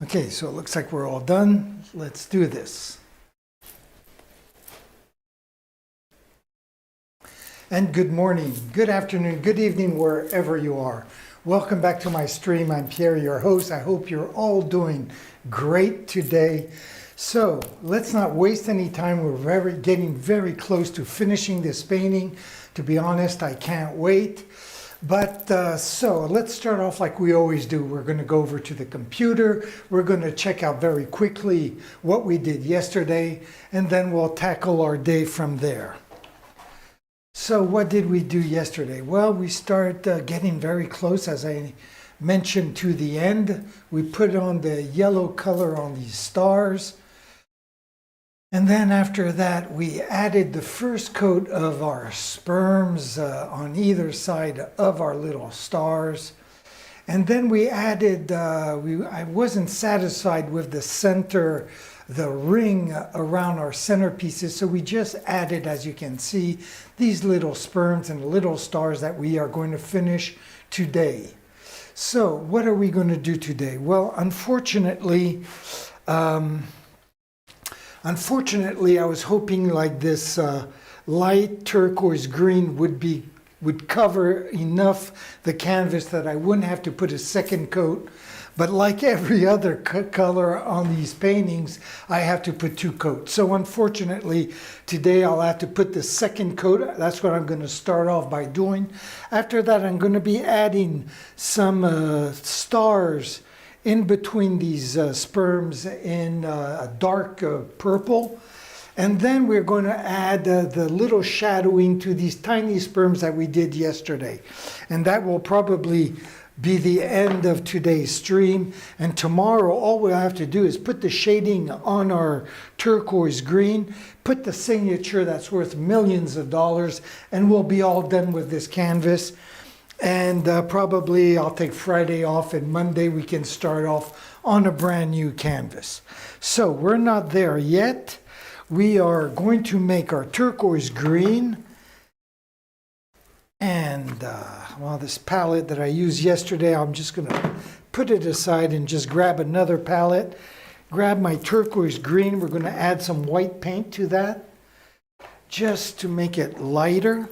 Okay, so it looks like we're all done. Let's do this. And good morning, good afternoon, good evening, wherever you are. Welcome back to my stream. I'm Pierre, your host. I hope you're all doing great today. So let's not waste any time. We're getting very close to finishing this painting. To be honest, I can't wait. But so let's start off like we always do. We're going to go over to the computer. We're going to check out very quickly what we did yesterday, and then we'll tackle our day from there. So what did we do yesterday? Well, we start getting very close, as I mentioned, to the end. We put on the yellow color on these stars. And then after that, we added the first coat of our sperms on either side of our little stars. And then we added, I wasn't satisfied with the center, the ring around our centerpieces, so we just added, as you can see, these little sperms and little stars that we are going to finish today. So what are we going to do today? Well, unfortunately, I was hoping like this light turquoise green would cover enough the canvas that I wouldn't have to put a second coat. But like every other color on these paintings, I have to put two coats. So unfortunately, today I'll have to put the second coat. That's what I'm going to start off by doing. After that, I'm going to be adding some stars in between these sperms in a dark purple. And then we're going to add the little shadowing to these tiny sperms that we did yesterday. And that will probably be the end of today's stream. And tomorrow, all we'll have to do is put the shading on our turquoise green, put the signature that's worth millions of dollars, and we'll be all done with this canvas. And probably I'll take Friday off, and Monday we can start off on a brand new canvas. So we're not there yet. We are going to make our turquoise green. And well, this palette that I used yesterday, I'm just going to put it aside and just grab another palette. Grab my turquoise green. We're going to add some white paint to that just to make it lighter.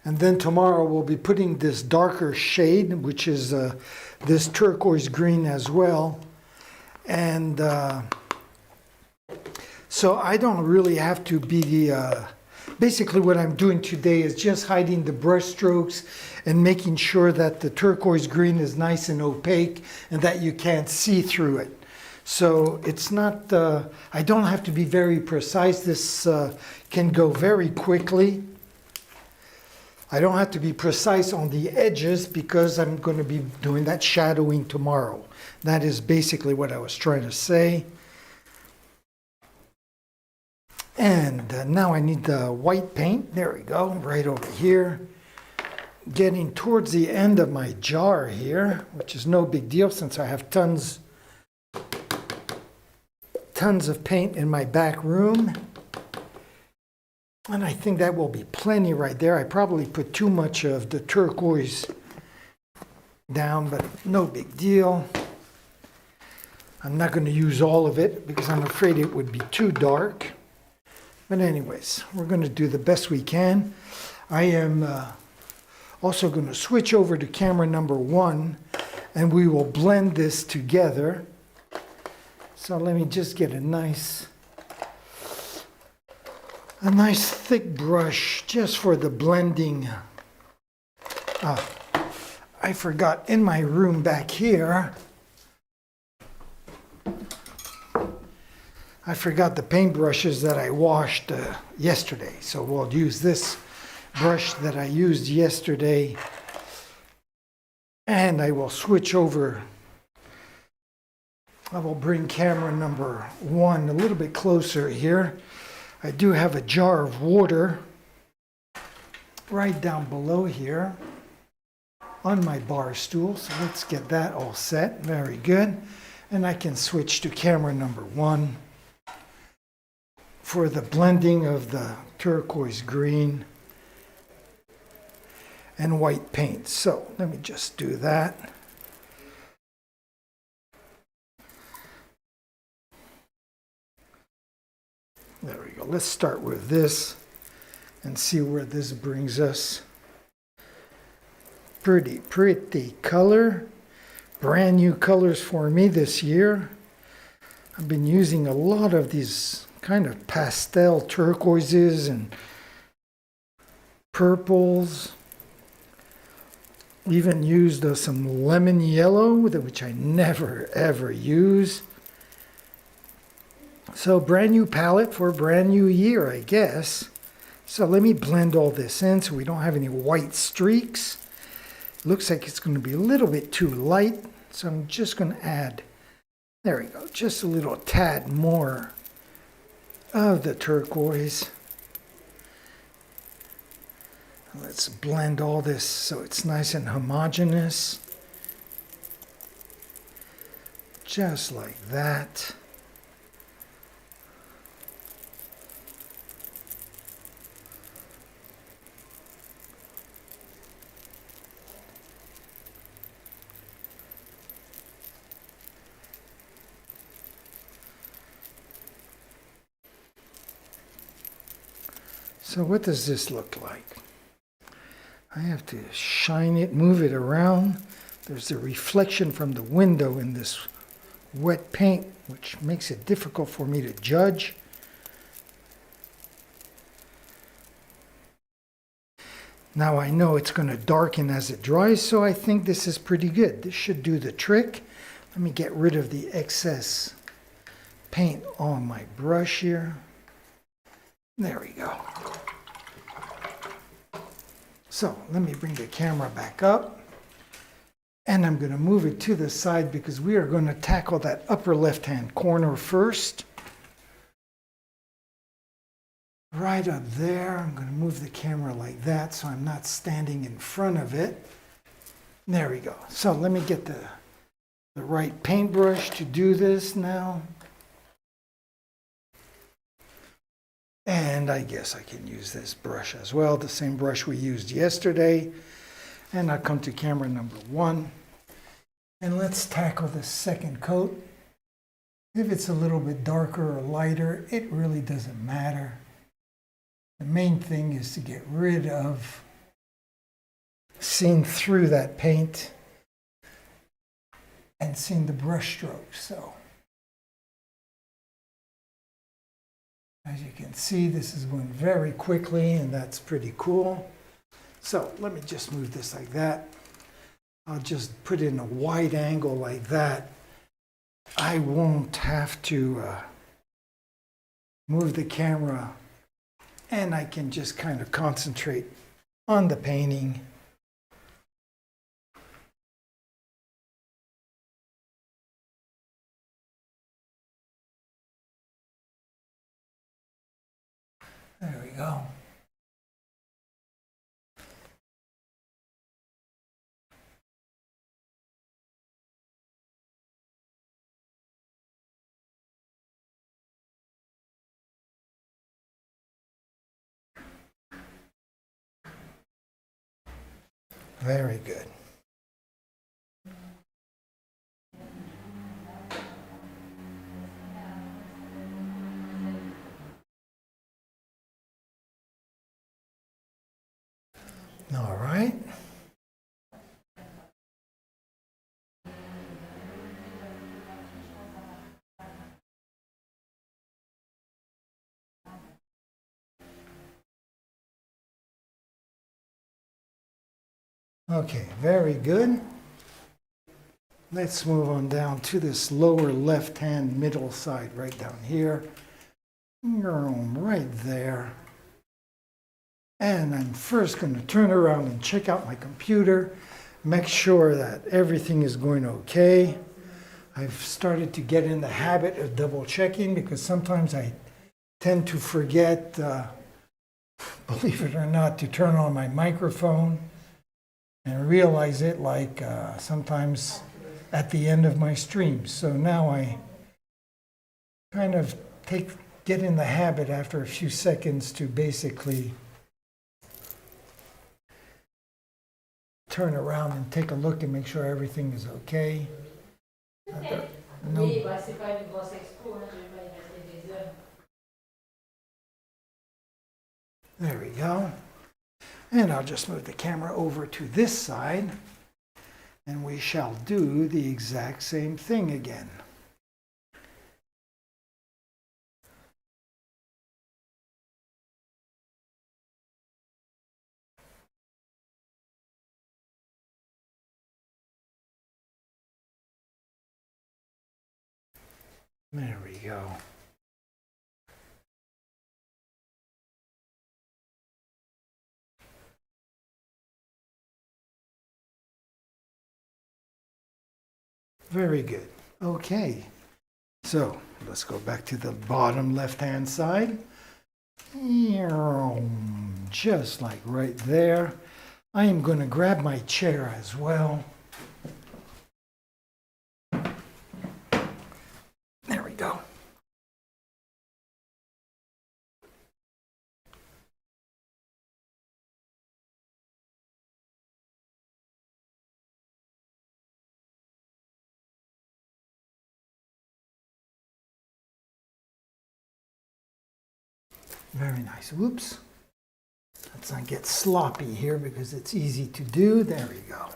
And then tomorrow we'll be putting this darker shade, which is this turquoise green as well. And so I don't really have to be basically what I'm doing today is just hiding the brush strokes and making sure that the turquoise green is nice and opaque and that you can't see through it. So it's not, I don't have to be very precise. This can go very quickly. I don't have to be precise on the edges because I'm going to be doing that shadowing tomorrow. That is basically what I was trying to say. And now I need the white paint. There we go, right over here. Getting towards the end of my jar here, which is no big deal since I have tons of paint in my back room. And I think that will be plenty right there. I probably put too much of the turquoise down, but no big deal. I'm not going to use all of it because I'm afraid it would be too dark. But anyways, we're going to do the best we can. I am also going to switch over to camera number 1, and we will blend this together. So let me just get a nice thick brush just for the blending. I forgot in my room back here, I forgot the paintbrushes that I washed yesterday. So we'll use this brush that I used yesterday, and I will switch over. I will bring camera number 1 a little bit closer here. I do have a jar of water right down below here on my bar stool. So let's get that all set. Very good. And I can switch to camera number 1 for the blending of the turquoise green. and white paint. So let me just do that. There we go. Let's start with this and see where this brings us. Pretty color. Brand new colors for me this year. I've been using a lot of these kind of pastel turquoises and purples. Even used some lemon yellow, which I never ever use. So brand new palette for a brand new year, I guess. So let me blend all this in so we don't have any white streaks. Looks like it's going to be a little bit too light, so I'm just going to add, there we go, just a little tad more of the turquoise. Let's blend all this so it's nice and homogeneous. Just like that. So what does this look like? I have to shine it, move it around. There's a reflection from the window in this wet paint, which makes it difficult for me to judge. Now I know it's going to darken as it dries, so I think this is pretty good. This should do the trick. Let me get rid of the excess paint on my brush here. There we go. So let me bring the camera back up, and I'm going to move it to the side because we are going to tackle that upper left-hand corner first. Right up there, I'm going to move the camera like that so I'm not standing in front of it. There we go. So let me get the right paintbrush to do this now. And I guess I can use this brush as well, the same brush we used yesterday. And I'll come to camera number 1. And let's tackle the second coat. If it's a little bit darker or lighter, it really doesn't matter. The main thing is to get rid of seeing through that paint and seeing the brush strokes. So as you can see, this is going very quickly, and that's pretty cool. So let me just move this like that. I'll just put it in a wide angle like that. I won't have to move the camera, and I can just kind of concentrate on the painting. There we go. Very good. All right. Okay, very good. Let's move on down to this lower left-hand middle side right down here. Right there. And I'm first going to turn around and check out my computer, make sure that everything is going okay. I've started to get in the habit of double checking because sometimes I tend to forget, believe it or not, to turn on my microphone and realize it like sometimes at the end of my streams. So now I kind of get in the habit after a few seconds to basically turn around and take a look and make sure everything is okay. No. Oui, bah, c'est pas une grosse expo, hein, je vais pas y rester des heures. There we go. And I'll just move the camera over to this side, and we shall do the exact same thing again. There we go. Very good. Okay. So let's go back to the bottom left-hand side. Just like right there. I am going to grab my chair as well. There we go. Very nice. Whoops. Let's not get sloppy here because it's easy to do. There we go.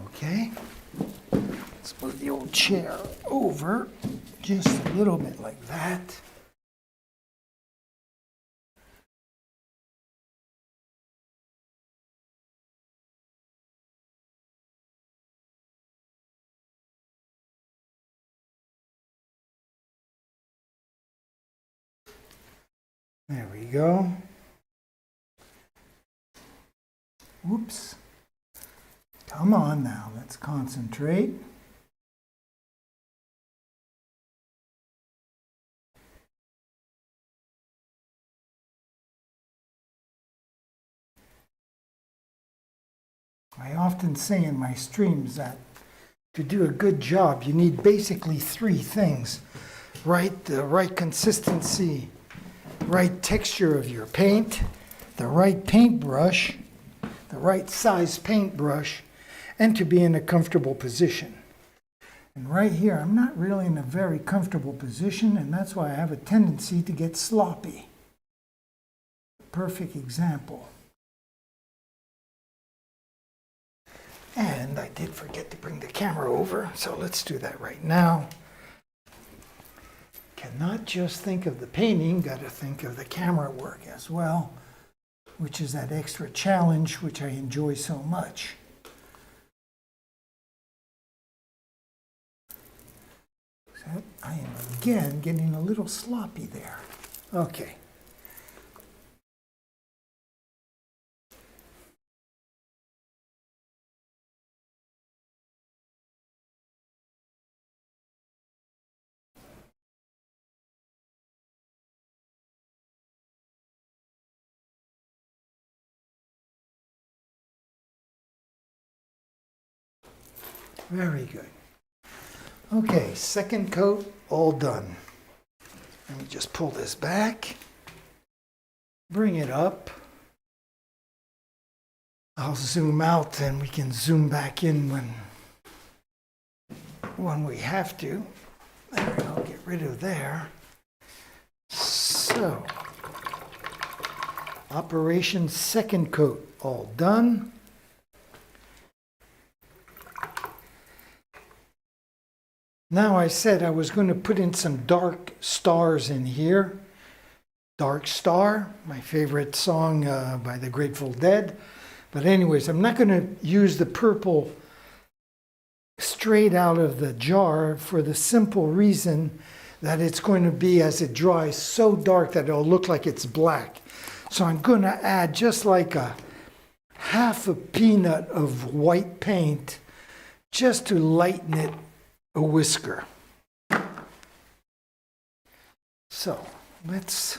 Okay. Let's move the old chair over just a little bit like that. There we go. Whoops. Come on now, let's concentrate. I often say in my streams that to do a good job, you need basically three things, right? The right consistency, right texture of your paint, the right paintbrush, the right size paintbrush, and to be in a comfortable position. And right here, I'm not really in a very comfortable position, and that's why I have a tendency to get sloppy. Perfect example. And I did forget to bring the camera over, so let's do that right now. Cannot just think of the painting, got to think of the camera work as well, which is that extra challenge which I enjoy so much. So I am again getting a little sloppy there. Okay. Very good. Okay, second coat, all done. Let me just pull this back, bring it up. I'll zoom out and we can zoom back in when we have to. There we go, get rid of there. So, operation second coat, all done. Now I said I was going to put in some dark stars in here. Dark Star, my favorite song by the Grateful Dead. But anyways, I'm not going to use the purple straight out of the jar for the simple reason that it's going to be, as it dries, so dark that it'll look like it's black. So I'm going to add just like a half a peanut of white paint just to lighten it a whisker. So let's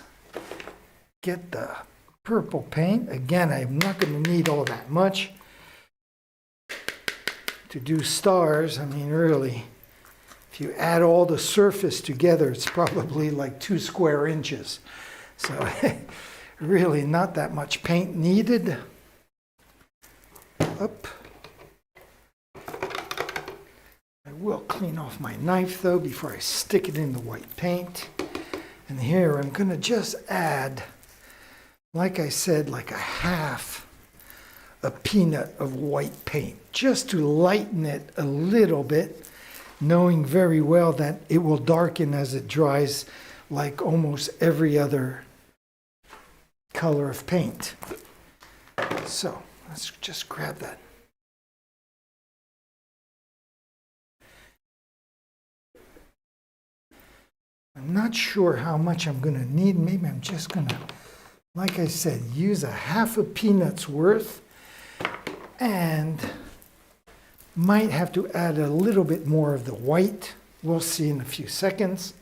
get the purple paint. Again, I'm not going to need all that much to do stars. I mean, really, if you add all the surface together, it's probably like 2 square inches. So really not that much paint needed. Up. I will clean off my knife though before I stick it in the white paint. And here I'm going to just add, like I said, like a peanut of white paint, just to lighten it a little bit, knowing very well that it will darken as it dries like almost every other color of paint. So let's just grab that. I'm not sure how much I'm going to need. Maybe I'm just going to, like I said, use a half a peanut's worth, and might have to add a little bit more of the white. We'll see in a few seconds.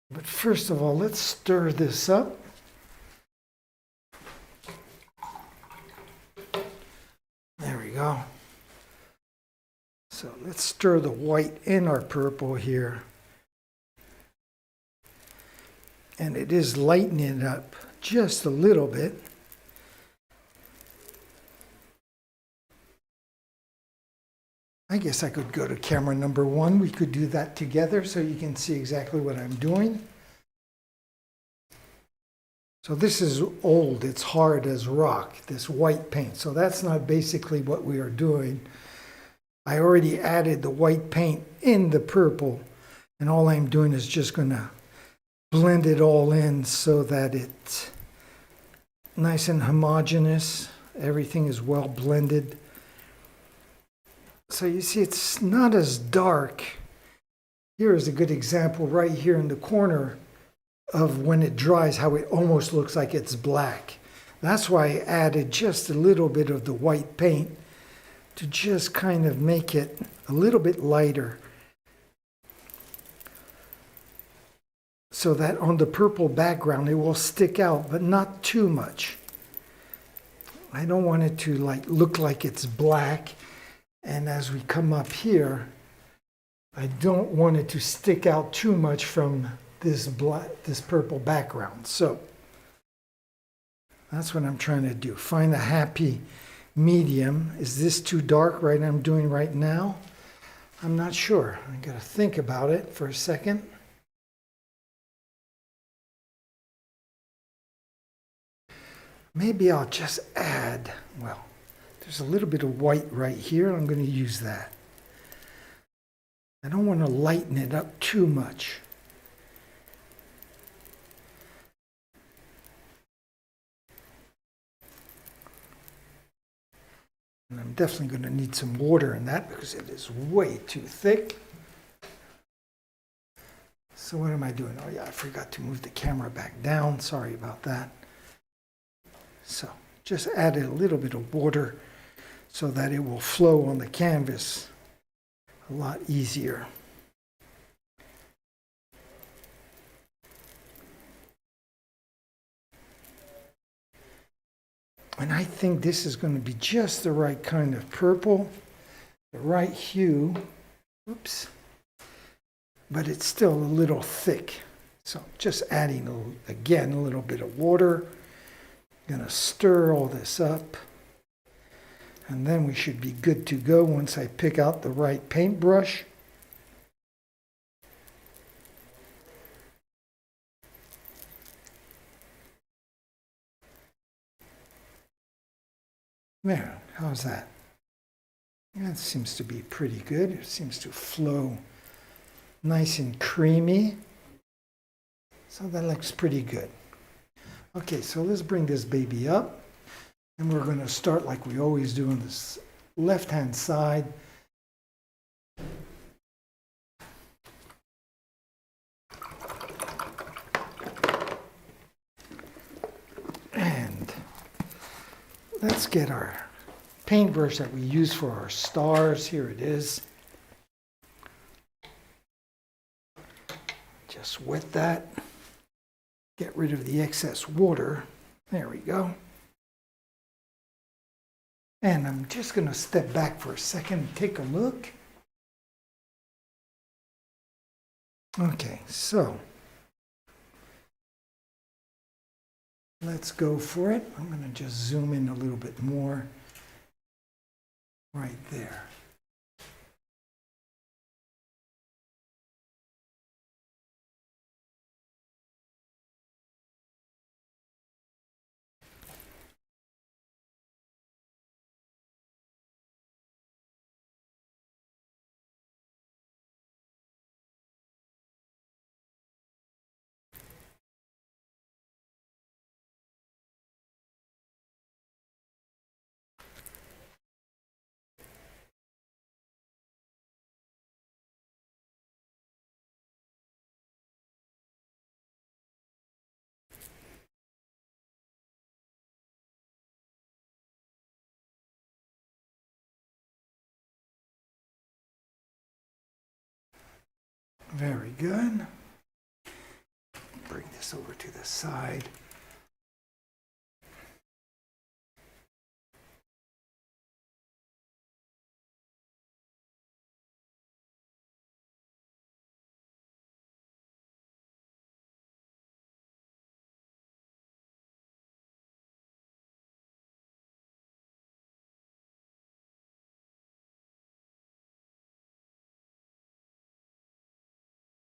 But first of all, let's stir this up. There we go. So let's stir the white in our purple here. And it is lightening it up just a little bit. I guess I could go to camera number 1. We could do that together so you can see exactly what I'm doing. So this is old, it's hard as rock, this white paint. So that's not basically what we are doing. I already added the white paint in the purple, and all I'm doing is just going to blend it all in so that it's nice and homogeneous. Everything is well blended. So you see it's not as dark. Here is a good example right here in the corner of when it dries, how it almost looks like it's black. That's why I added just a little bit of the white paint to just kind of make it a little bit lighter, so that on the purple background it will stick out, but not too much. I don't want it to look like it's black, and as we come up here, I don't want it to stick out too much from this purple background. So that's what I'm trying to do. Find a happy medium. Is this too dark right I'm doing right now? I'm not sure. I got to think about it for a second. Maybe I'll just add, well, there's a little bit of white right here. I'm going to use that. I don't want to lighten it up too much. And I'm definitely going to need some water in that because it is way too thick. So what am I doing? Oh yeah, I forgot to move the camera back down. Sorry about that. So just added a little bit of water so that it will flow on the canvas a lot easier. And I think this is going to be just the right kind of purple, the right hue. Oops. But it's still a little thick. So just adding, again, a little bit of water. I'm going to stir all this up. And then we should be good to go once I pick out the right paintbrush. There, how's that? That seems to be pretty good. It seems to flow nice and creamy. So that looks pretty good. Okay, so let's bring this baby up. And we're going to start like we always do on this left-hand side. And let's get our paintbrush that we use for our stars. Here it is. Just wet that. get rid of the excess water. There we go. And I'm just going to step back for a second and take a look. Okay, so let's go for it. I'm going to just zoom in a little bit more right there. Very good. Bring this over to the side.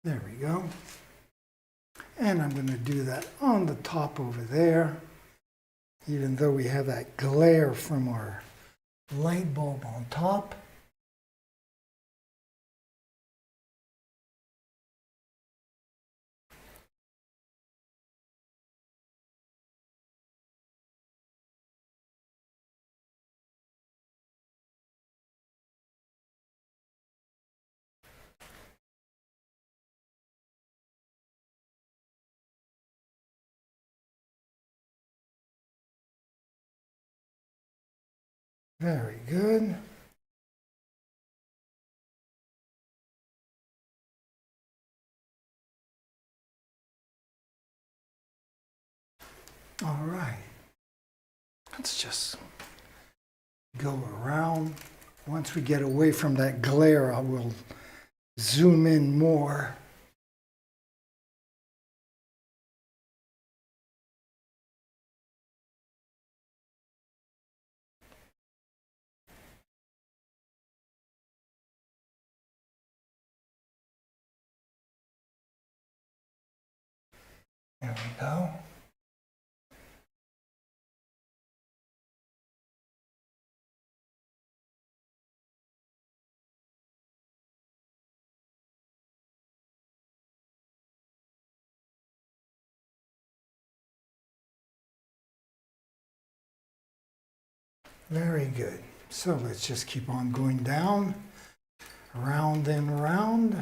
There we go. And I'm going to do that on the top over there, even though we have that glare from our light bulb on top. Very good. All right. Let's just go around. Once we get away from that glare, I will zoom in more. There we go. Very good. So let's just keep on going down, around and around.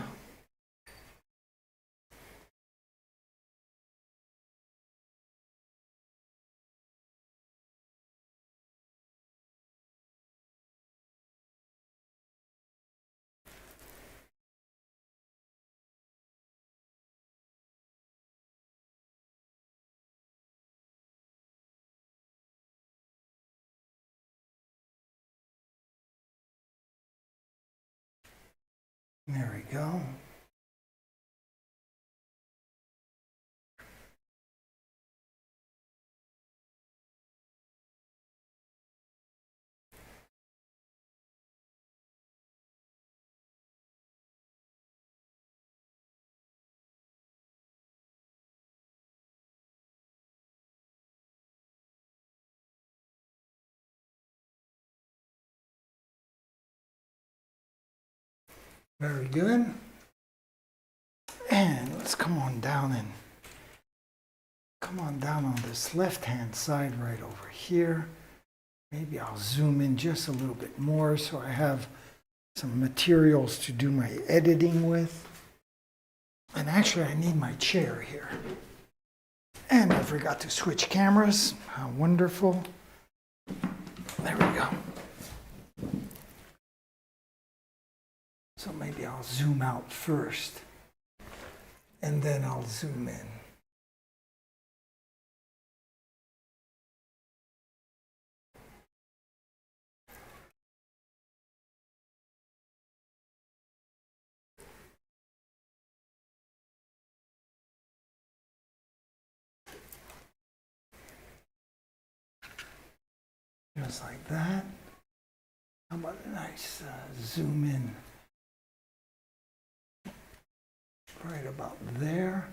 There we go. Very good. And let's come on down on this left-hand side right over here. Maybe I'll zoom in just a little bit more so I have some materials to do my editing with. And actually, I need my chair here. And I forgot to switch cameras. How wonderful. There we go. So maybe I'll zoom out first, and then I'll zoom in. Just like that. How about a nice zoom in right about there.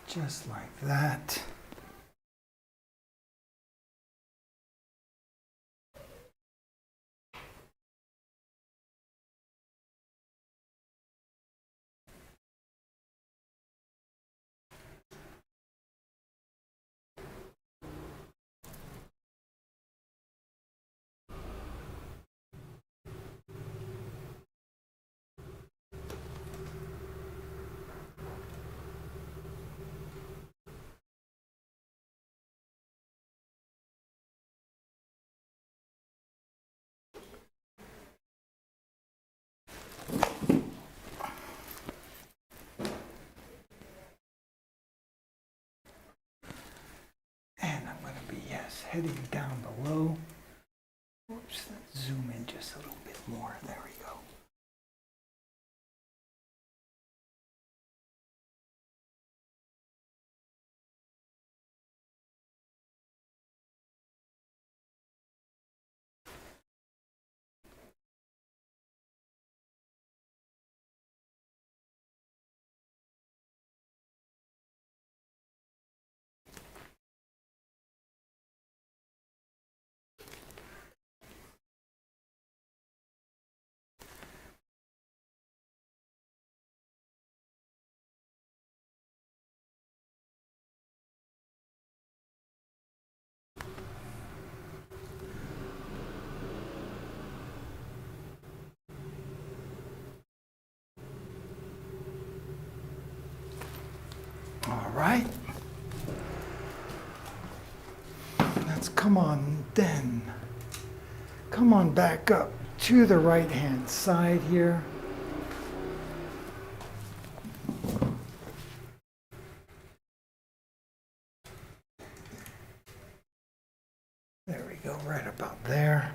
Just like that. And I'm going to be, yes, heading down below. Oops, let's zoom in just a little bit more. There we go. All right. Let's come on then. Come on back up to the right hand side here. There we go, right about there.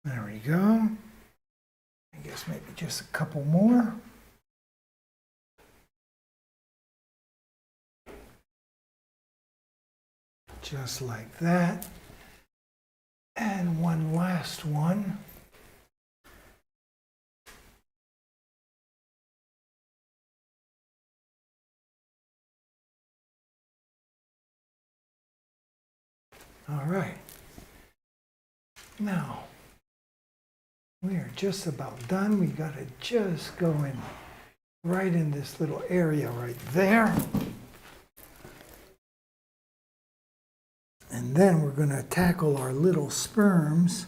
There we go. I guess maybe just a couple more. Just like that. And one last one. All right. Now, we are just about done. We got to just go in right in this little area right there. And then we're going to tackle our little sperms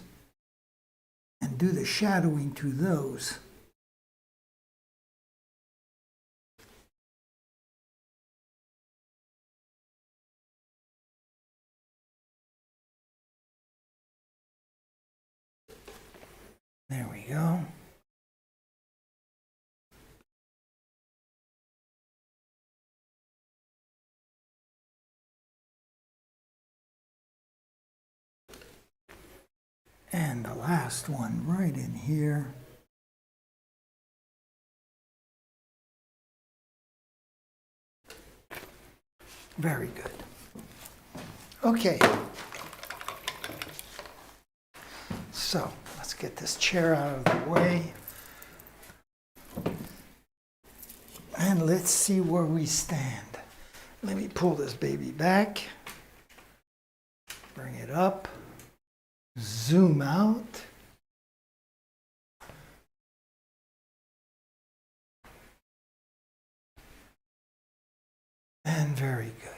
and do the shadowing to those. There we go. And the last one right in here. Very good. Okay. So let's get this chair out of the way. And And let's see where we stand. Let me pull this baby back. Bring it up. Zoom out. And very good.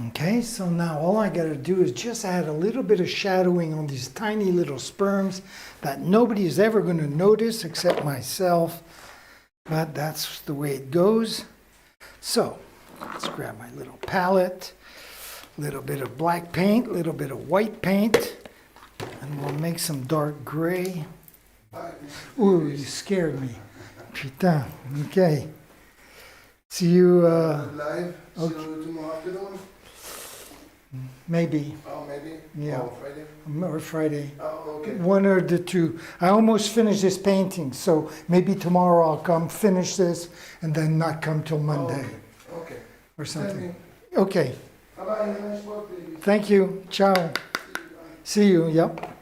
Okay, so now all I gotta do is just add a little bit of shadowing on these tiny little sperms that nobody is ever gonna notice except myself, but that's the way it goes. So, let's grab my little palette, a little bit of black paint, a little bit of white paint, and we'll make some dark gray. Ooh, you scared me. Putain, okay. See you, Live, okay. see you tomorrow afternoon? Maybe, Oh, maybe? Yeah. Oh, Friday? or Friday. Oh, okay. One or the two. I almost finished this painting, so maybe tomorrow I'll come finish this and then not come till Monday Okay. or Send something. me. Okay, Bye-bye, have a nice work, baby. thank you. Ciao. See you, bye. See you, yep.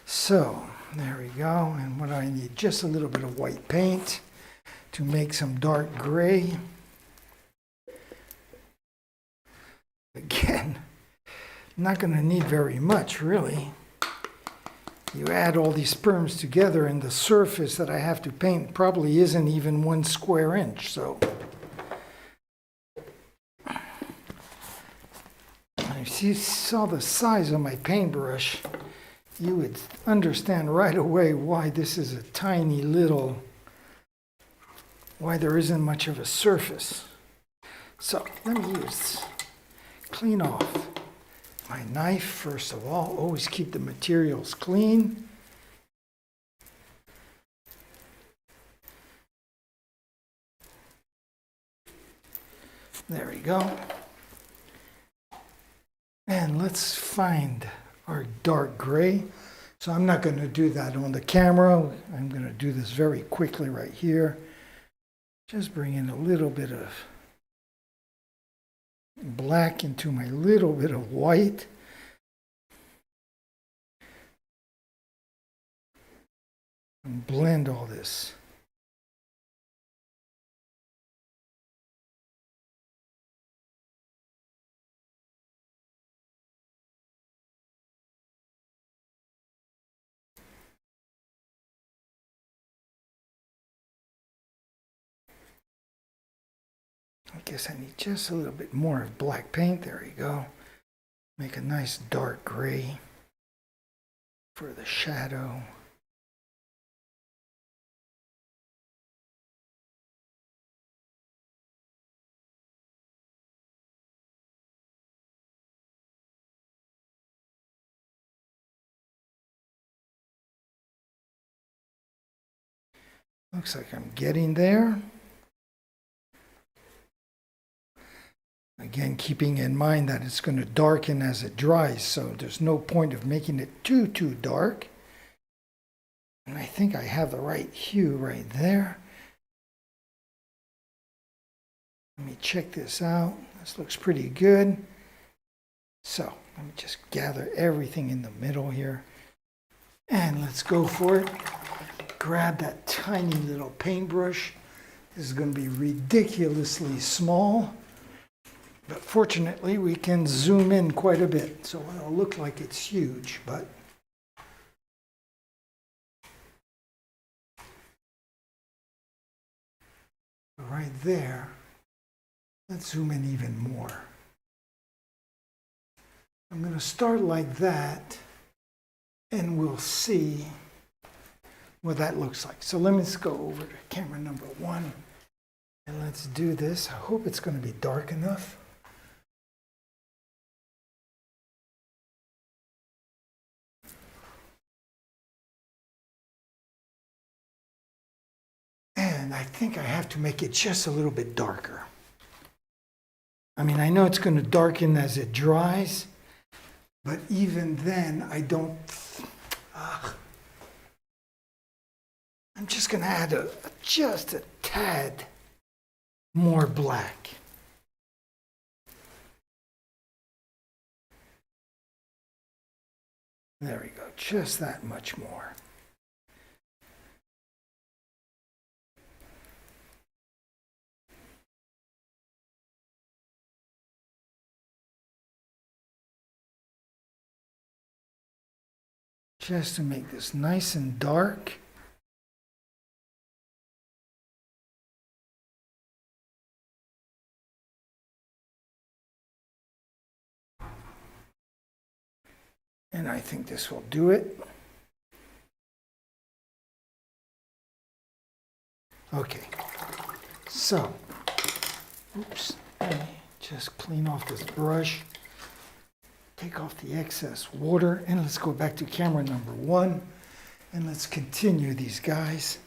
So, there we go. And what I need, just a little bit of white paint to make some dark gray. Again, not going to need very much, really. You add all these sperms together, and the surface that I have to paint probably isn't even 1 square inch. So, if you saw the size of my paintbrush, you would understand right away why this is a tiny little, why there isn't much of a surface. So, let me just clean off my knife first of all. Always keep the materials clean. There we go. And let's find our dark gray. So I'm not going to do that on the camera. I'm going to do this very quickly right here. Just bring in a little bit of black into my little bit of white. And blend all this. I guess I need just a little bit more of black paint. There you go. Make a nice dark gray for the shadow. Looks like I'm getting there. Again, keeping in mind that it's going to darken as it dries, so there's no point of making it too dark. And I think I have the right hue right there. Let me check this out. This looks pretty good. So let me just gather everything in the middle here. And let's go for it. Grab that tiny little paintbrush. This is going to be ridiculously small. But fortunately, we can zoom in quite a bit, so it'll look like it's huge, but right there, let's zoom in even more. I'm going to start like that, and we'll see what that looks like. So let's go over to camera number 1, and let's do this. I hope it's going to be dark enough. And I think I have to make it just a little bit darker. I mean, I know it's going to darken as it dries, but even then, I don't. I'm just going to add just a tad more black. There we go, just that much more. Just to make this nice and dark. And I think this will do it. Okay, so, oops, let me just clean off this brush. Take off the excess water, and let's go back to camera number 1, and let's continue these guys.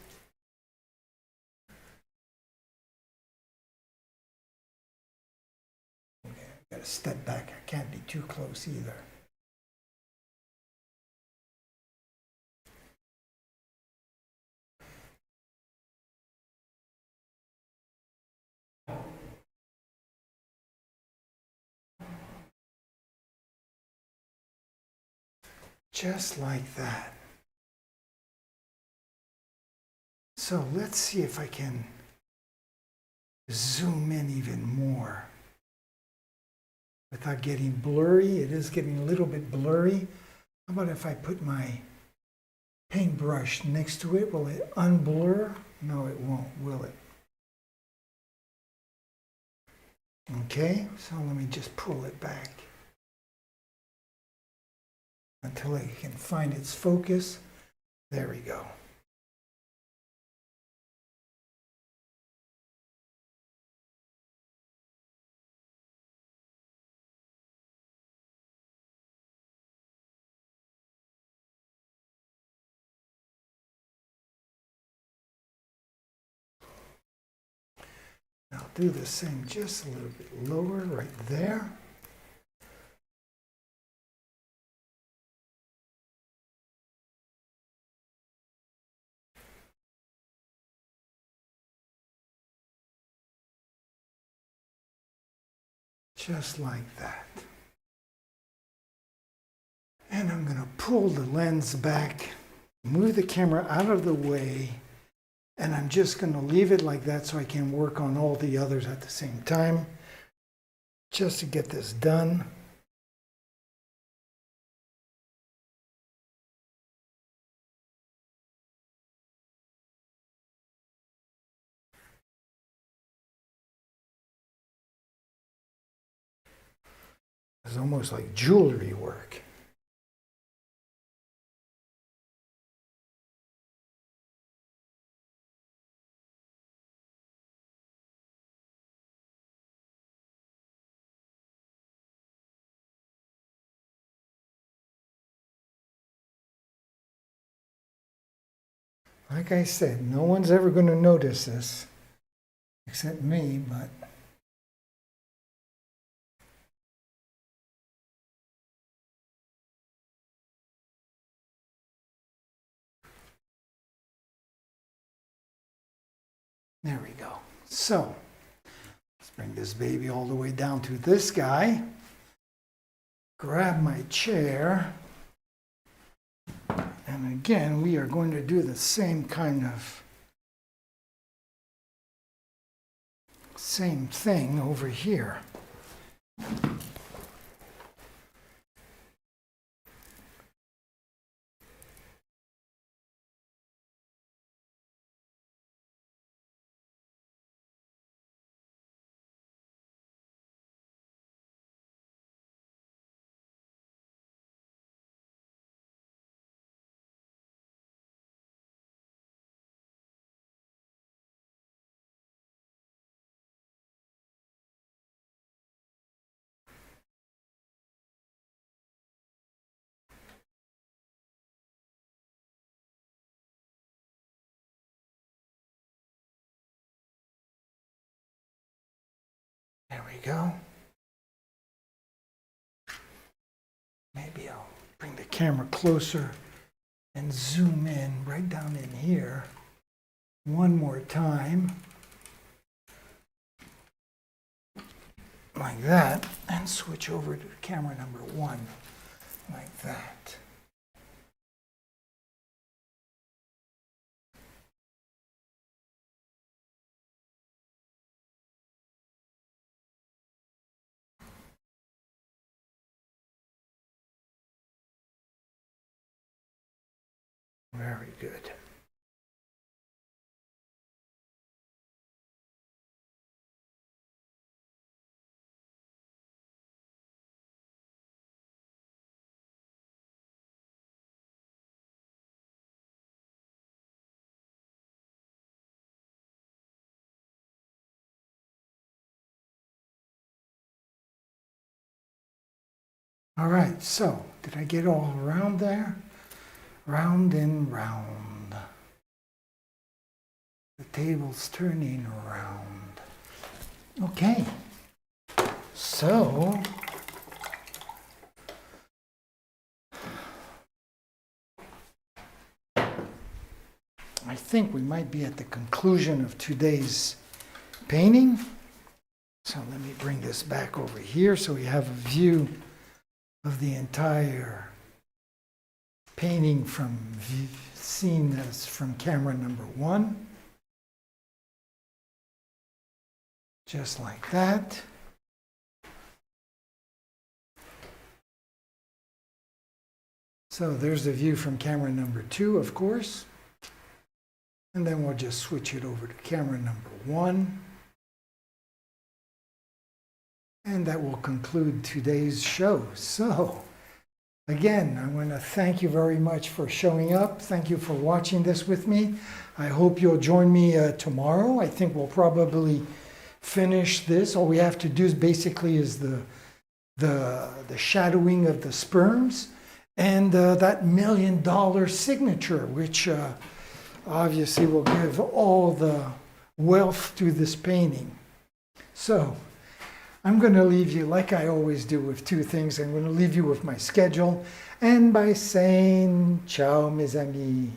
Okay, I gotta step back, I can't be too close either. Just like that. So let's see if I can zoom in even more without getting blurry. It is getting a little bit blurry. How about if I put my paintbrush next to it? Will it unblur? No, it won't, will it? Okay, so let me just pull it back until it can find its focus. There we go. I'll do the same just a little bit lower right there. Just like that. And I'm going to pull the lens back, move the camera out of the way, and I'm just going to leave it like that so I can work on all the others at the same time, just to get this done. It's almost like jewelry work. Like I said, no one's ever going to notice this except me, but there we go. So let's bring this baby all the way down to this guy. Grab my chair. And again, we are going to do the same thing over here. There we go. Maybe I'll bring the camera closer and zoom in right down in here one more time. Like that, and switch over to camera number 1, like that. Very good. All right, so did I get all around there? Round and round. The table's turning around. Okay, so I think we might be at the conclusion of today's painting. So let me bring this back over here so we have a view of the entire painting seen as from camera number 1. Just like that. So there's the view from camera number 2, of course. And then we'll just switch it over to camera number 1. And that will conclude today's show. So, again, I want to thank you very much for showing up. Thank you for watching this with me. I hope you'll join me tomorrow. I think we'll probably finish this. All we have to do is basically the shadowing of the sperms and that $1 million signature, which obviously will give all the wealth to this painting. So, I'm going to leave you, like I always do, with 2 things. I'm going to leave you with my schedule and by saying, ciao, mes amis.